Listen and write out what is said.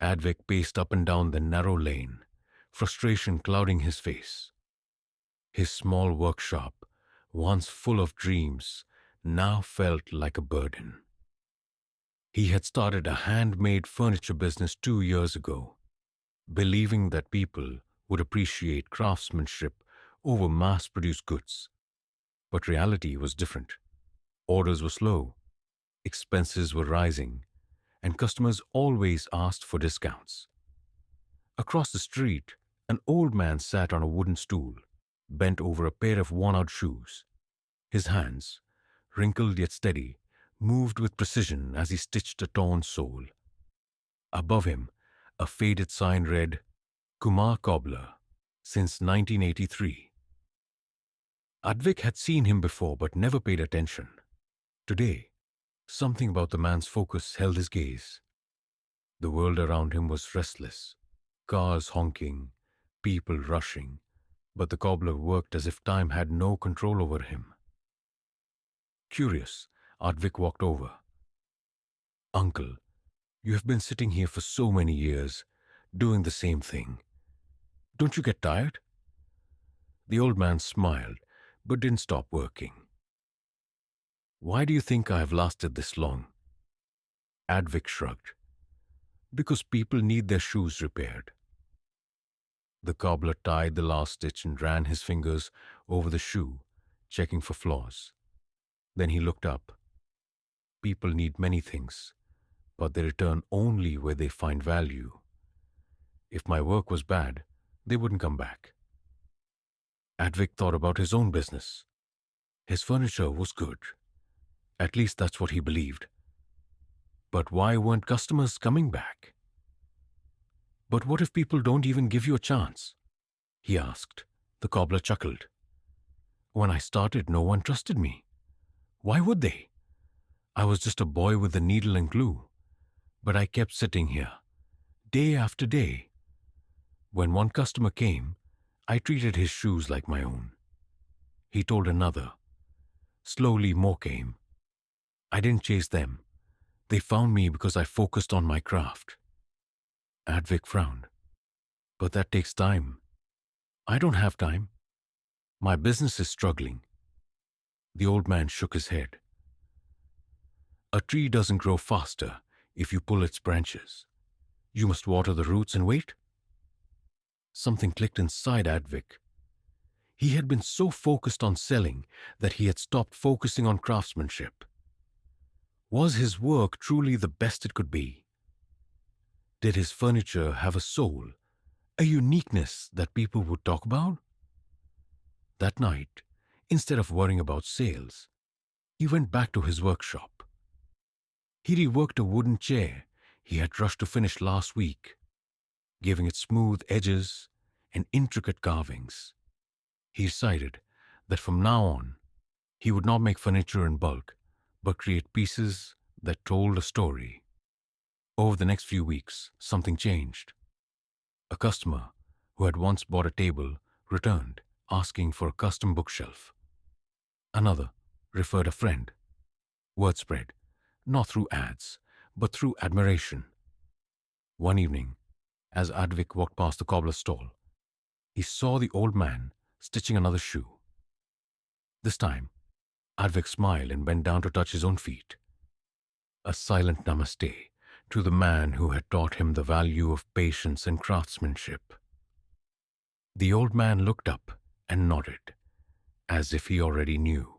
Advik paced up and down the narrow lane, frustration clouding his face. His small workshop, once full of dreams, now felt like a burden. He had started a handmade furniture business 2 years ago, believing that people would appreciate craftsmanship over mass-produced goods. But reality was different. Orders were slow, expenses were rising, and customers always asked for discounts. Across the street, an old man sat on a wooden stool, bent over a pair of worn-out shoes. His hands, wrinkled yet steady, moved with precision as he stitched a torn sole. Above him, a faded sign read, Kumar Cobbler, since 1983. Advik had seen him before but never paid attention. Today, something about the man's focus held his gaze. The world around him was restless, cars honking, people rushing, but the cobbler worked as if time had no control over him. Curious, Advik walked over. Uncle, you have been sitting here for so many years, doing the same thing. Don't you get tired? The old man smiled, but didn't stop working. Why do you think I have lasted this long? Advik shrugged. Because people need their shoes repaired. The cobbler tied the last stitch and ran his fingers over the shoe, checking for flaws. Then he looked up. People need many things, but they return only where they find value. If my work was bad, they wouldn't come back. Advik thought about his own business. His furniture was good. At least that's what he believed. But why weren't customers coming back? But what if people don't even give you a chance? He asked. The cobbler chuckled. When I started, no one trusted me. Why would they? I was just a boy with a needle and glue. But I kept sitting here, day after day. When one customer came, I treated his shoes like my own. He told another. Slowly more came. I didn't chase them. They found me because I focused on my craft. Advik frowned. But that takes time. I don't have time. My business is struggling. The old man shook his head. A tree doesn't grow faster if you pull its branches. You must water the roots and wait. Something clicked inside Advik. He had been so focused on selling that he had stopped focusing on craftsmanship. Was his work truly the best it could be? Did his furniture have a soul, a uniqueness that people would talk about? That night, instead of worrying about sales, he went back to his workshop. He reworked a wooden chair he had rushed to finish last week, giving it smooth edges and intricate carvings. He decided that from now on, he would not make furniture in bulk, but create pieces that told a story. Over the next few weeks, something changed. A customer who had once bought a table returned, asking for a custom bookshelf. Another referred a friend. Word spread, not through ads, but through admiration. One evening, as Advik walked past the cobbler's stall, he saw the old man stitching another shoe. This time, Advik smiled and bent down to touch his own feet. A silent namaste to the man who had taught him the value of patience and craftsmanship. The old man looked up and nodded, as if he already knew.